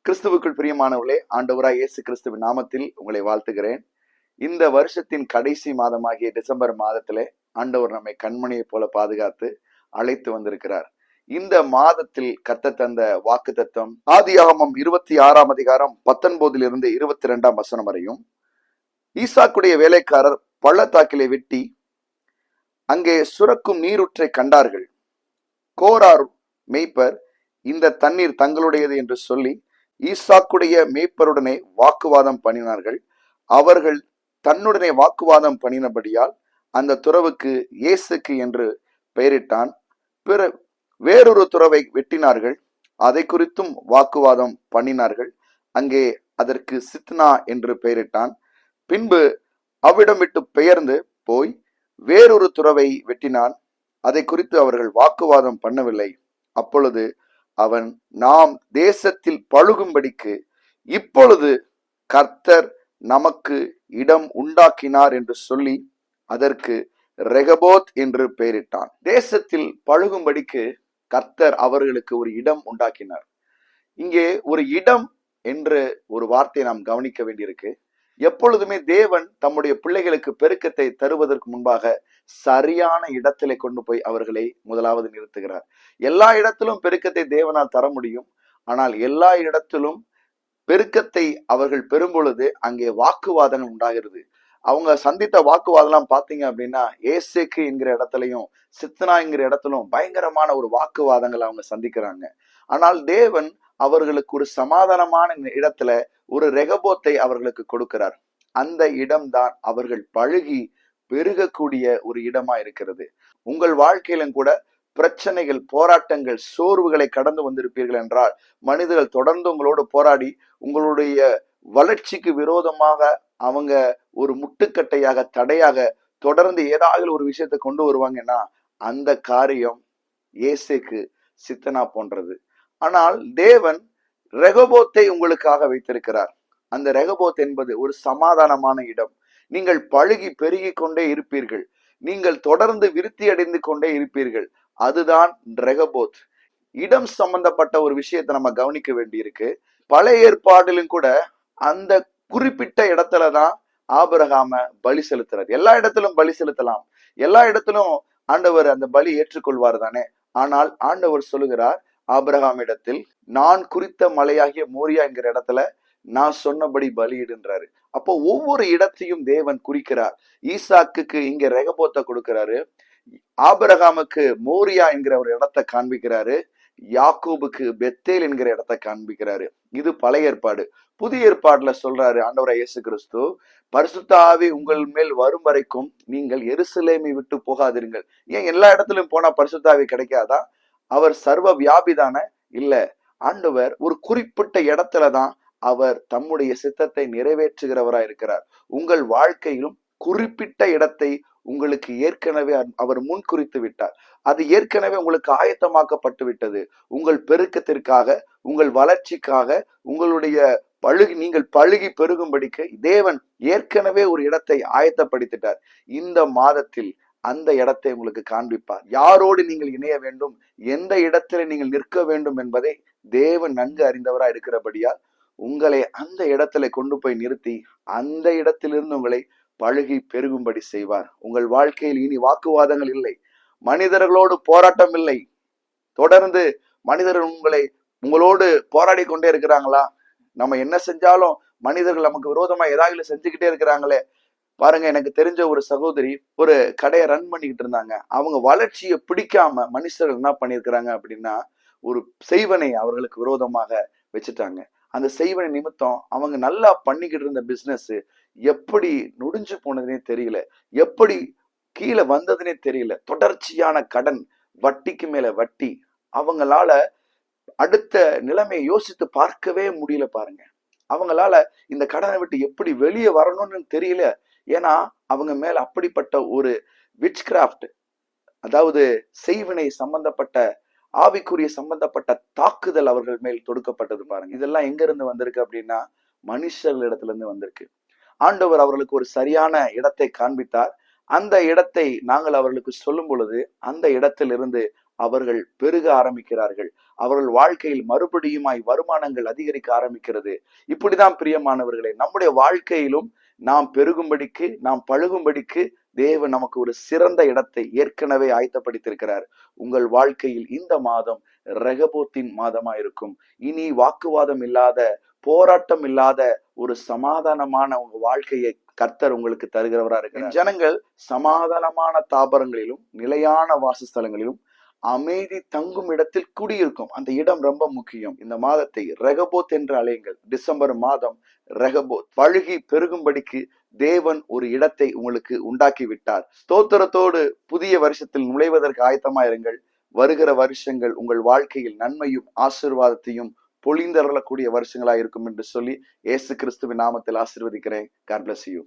கிறிஸ்துவுக்குள் பிரியமானவர்களே, ஆண்டவராய் இயேசு கிறிஸ்துவின் நாமத்தில் உங்களை வாழ்த்துகிறேன். இந்த வருஷத்தின் கடைசி மாதமாகிய டிசம்பர் மாதத்திலே ஆண்டவர் நம்மை கண்மணியை போல பாதுகாத்து அழைத்து வந்திருக்கிறார். இந்த மாதத்தில் கர்த்தர் தந்த வாக்கு தத்தம் ஆதியாகமம் 26 அதிகாரம் 19 22 வசனம் வரையும். ஈசாக்குடைய வேலைக்காரர் பள்ளத்தாக்கிலே வெட்டி அங்கே சுரக்கும் நீரூற்றை கண்டார்கள். கோரார் மேய்ப்பர் இந்த தண்ணீர் தங்களுடையது என்று சொல்லி ஈசாக்குடைய மேய்ப்பருடனே வாக்குவாதம் பண்ணினார்கள். அவர்கள் தன்னுடனே வாக்குவாதம் பண்ணினபடியால் அந்த துறவுக்கு ஏசுக்கு என்று பெயரிட்டான். வேறொரு துறவை வெட்டினார்கள், அதை குறித்தும் வாக்குவாதம் பண்ணினார்கள். அங்கே அதற்கு சித்னா என்று பெயரிட்டான். பின்பு அவ்விடம் விட்டு பெயர்ந்து போய் வேறொரு துறவை வெட்டினான், அதை குறித்து அவர்கள் வாக்குவாதம் பண்ணவில்லை. அப்பொழுது அவன், நாம் தேசத்தில் பழுகும்படிக்கு இப்பொழுது கர்த்தர் நமக்கு இடம் உண்டாக்கினார் என்று சொல்லி அதற்கு ரெகபோத் என்று பெயரிட்டான். தேசத்தில் பழுகும்படிக்கு கர்த்தர் அவர்களுக்கு ஒரு இடம் உண்டாக்கினார். இங்கே ஒரு இடம் என்று ஒரு வார்த்தையை நாம் கவனிக்க வேண்டியிருக்கு. எப்பொழுதுமே தேவன் தம்முடைய பிள்ளைகளுக்கு பெருக்கத்தை தருவதற்கு முன்பாக சரியான இடத்திலே கொண்டு போய் அவர்களை முதலாவது நிறுத்துகிறார். எல்லா இடத்திலும் பெருக்கத்தை தேவனால் தர முடியும். ஆனால் எல்லா இடத்திலும் பெருக்கத்தை அவர்கள் பெறும் பொழுது அங்கே வாக்குவாதங்கள் உண்டாகிறது. அவங்க சந்தித்த வாக்குவாதம்லாம் பார்த்தீங்க அப்படின்னா, ஏசேக்கு என்கிற இடத்துலையும் சித்னா என்கிற இடத்திலும் பயங்கரமான ஒரு வாக்குவாதங்கள் அவங்க சந்திக்கிறாங்க. ஆனால் தேவன் அவர்களுக்கு ஒரு சமாதானமான இடத்துல ஒரு ரெகபோத்தை அவர்களுக்கு கொடுக்கிறார். அந்த இடம்தான் அவர்கள் பழுகி பெருகக்கூடிய ஒரு இடமா இருக்கிறது. உங்கள் வாழ்க்கையிலும் கூட பிரச்சனைகள், போராட்டங்கள், சோர்வுகளை கடந்து வந்திருப்பீர்கள் என்றால், மனிதர்கள் தொடர்ந்து உங்களோடு போராடி உங்களுடைய வளர்ச்சிக்கு விரோதமாக அவங்க ஒரு முட்டுக்கட்டையாக, தடையாக தொடர்ந்து ஏதாவது ஒரு விஷயத்தை கொண்டு வருவாங்கன்னா அந்த காரியம் ஏசேக்கு சித்தனா போன்றது. ஆனால் தேவன் ரெகபோத்தை உங்களுக்காக வைத்திருக்கிறார். அந்த ரெகபோத் என்பது ஒரு சமாதானமான இடம். நீங்கள் பழுகி பெருகி கொண்டே இருப்பீர்கள், நீங்கள் தொடர்ந்து விருத்தி அடைந்து கொண்டே இருப்பீர்கள். அதுதான் ரெகபோத். இடம் சம்பந்தப்பட்ட ஒரு விஷயத்தை நம்ம கவனிக்க வேண்டியிருக்கு. பழைய ஏற்பாடிலும் கூட அந்த குறிப்பிட்ட இடத்துலதான் ஆபிரகாம பலி செலுத்துறார். எல்லா இடத்திலும் பலி செலுத்தலாம், எல்லா இடத்திலும் ஆண்டவர் அந்த பலி ஏற்றுக்கொள்வார் தானே. ஆனால் ஆண்டவர் சொல்லுகிறார் ஆபிரகாம் இடத்தில், நான் குறித்த மலையாகிய மோரியா என்கிற இடத்துல நான் சொன்னபடி பலியிடுன்றாரு. அப்போ ஒவ்வொரு இடத்தையும் தேவன் குறிக்கிறார். ஈசாக்குக்கு இங்க ரெகபோத்தை கொடுக்கிறாரு, ஆபிரகாமுக்கு மோரியா என்கிற ஒரு இடத்தை காண்பிக்கிறாரு, யாக்கோபுக்கு பெத்தேல் என்கிற இடத்தை காண்பிக்கிறாரு. இது பழைய ஏற்பாடு. புதிய ஏற்பாடுல சொல்றாரு ஆண்டவராய் இயேசு கிறிஸ்து, பரிசுத்த ஆவி உங்கள் மேல் வரும் வரைக்கும் நீங்கள் எருசலேமை விட்டு போகாதிருங்கள். ஏன் எல்லா இடத்திலும் போனா பரிசுத்த ஆவி கிடைக்காதா? அவர் சர்வ வியாபிதான? இல்ல, ஆண்டவர் ஒரு குறிப்பிட்ட இடத்துலதான் அவர் தம்முடைய சித்தத்தை நிறைவேற்றுகிறவராய் இருக்கிறார். உங்கள் வாழ்க்கையிலும் குறிப்பிட்ட இடத்தை உங்களுக்கு ஏற்கனவே அவர் முன் குறித்து விட்டார். அது ஏற்கனவே உங்களுக்கு ஆயத்தமாக்கப்பட்டு விட்டது. உங்கள் பெருக்கத்திற்காக, உங்கள் வளர்ச்சிக்காக, உங்களுடைய நீங்கள் பழுகி பெருகும்படிக்கு தேவன் ஏற்கனவே ஒரு இடத்தை ஆயத்தப்படுத்திட்டார். இந்த மாதத்தில் அந்த இடத்தை உங்களுக்கு காண்பிப்பார். யாரோடு நீங்கள் இணைய வேண்டும், எந்த இடத்துல நீங்கள் நிற்க வேண்டும் என்பதை தேவன் நன்கு அறிந்தவரா இருக்கிறபடியால் உங்களை அந்த இடத்துல கொண்டு போய் நிறுத்தி அந்த இடத்திலிருந்து உங்களை பழுகி பெருகும்படி செய்வார். உங்கள் வாழ்க்கையில் இனி வாக்குவாதங்கள் இல்லை, மனிதர்களோடு போராட்டம் இல்லை. தொடர்ந்து மனிதர்கள் உங்களோடு போராடி கொண்டே இருக்கிறாங்களா? நம்ம என்ன செஞ்சாலும் மனிதர்கள் நமக்கு விரோதமா ஏதாவது செஞ்சுக்கிட்டே இருக்கிறாங்களே. பாருங்க, எனக்கு தெரிஞ்ச ஒரு சகோதரி ஒரு கடையை ரன் பண்ணிக்கிட்டு இருந்தாங்க. அவங்க வளர்ச்சியை பிடிக்காம மனுஷர்கள் என்ன பண்ணியிருக்கிறாங்க அப்படின்னா, ஒரு செய்வனை அவர்களுக்கு விரோதமாக வச்சுட்டாங்க. அந்த செய்வனை நிமித்தம் அவங்க நல்லா பண்ணிக்கிட்டு இருந்த பிசினஸ் எப்படி நொடிஞ்சு போனதுனே தெரியல, எப்படி கீழே வந்ததுனே தெரியல. தொடர்ச்சியான கடன், வட்டிக்கு மேல வட்டி. அவங்களால அடுத்த நிலைமையை யோசித்து பார்க்கவே முடியல. பாருங்க, அவங்களால இந்த கடனை விட்டு எப்படி வெளியே வரணும்னு தெரியல. ஏன்னா அவங்க மேல அப்படிப்பட்ட ஒரு விட்ச் கிராஃப்ட், அதாவது செய்வினை சம்பந்தப்பட்ட, ஆவிக்குரிய சம்பந்தப்பட்ட தாக்குதல் அவர்கள் மேல் தொடுக்கப்பட்டது. பாருங்க, இதெல்லாம் எங்க இருந்து வந்திருக்கு அப்படின்னா மனுஷர்களிடத்துல இருந்து வந்திருக்கு. ஆண்டவர் அவர்களுக்கு ஒரு சரியான இடத்தை காண்பித்தார். அந்த இடத்தை நாங்கள் அவர்களுக்கு சொல்லும் பொழுது அந்த இடத்திலிருந்து அவர்கள் பெருக ஆரம்பிக்கிறார்கள். அவர்கள் வாழ்க்கையில் மறுபடியுமாய் வருமானங்கள் அதிகரிக்க ஆரம்பிக்கிறது. இப்படிதான் பிரியமானவர்களே, நம்முடைய வாழ்க்கையிலும் நாம் பெருகும்படிக்கு, நாம் பழுகும்படிக்கு தேவன் நமக்கு ஒரு சிறந்த இடத்தை ஏற்கனவே ஆயத்தப்படுத்தியிருக்கிறார். உங்கள் வாழ்க்கையில் இந்த மாதம் ரெகபோத்தின் மாதமா இருக்கும். இனி வாக்குவாதம் இல்லாத, போராட்டம் இல்லாத ஒரு சமாதானமான உங்க வாழ்க்கையை கர்த்தர் உங்களுக்கு தருகிறவரா இருக்கிறார். ஜனங்கள் சமாதானமான தாபரங்களிலும் நிலையான வாசஸ்தலங்களிலும் அமைதி தங்கும் இடத்தில் குடியிருக்கும். அந்த இடம் ரொம்ப முக்கியம். இந்த மாதத்தை ரெகபோத் என்று அழையுங்கள். டிசம்பர் மாதம் ரெகபோத், பழுகி பெருகும்படிக்கு தேவன் ஒரு இடத்தை உங்களுக்கு உண்டாக்கி விட்டார். ஸ்தோத்திரத்தோடு புதிய வருஷத்தில் நுழைவதற்கு ஆயத்தமா இருங்கள். வருகிற வருஷங்கள் உங்கள் வாழ்க்கையில் நன்மையும் ஆசீர்வாதத்தையும் பொழிந்தருளக்கூடிய வருஷங்களா இருக்கும் என்று சொல்லி இயேசு கிறிஸ்துவின் நாமத்தில் ஆசீர்வதிக்கிறேன். God bless you.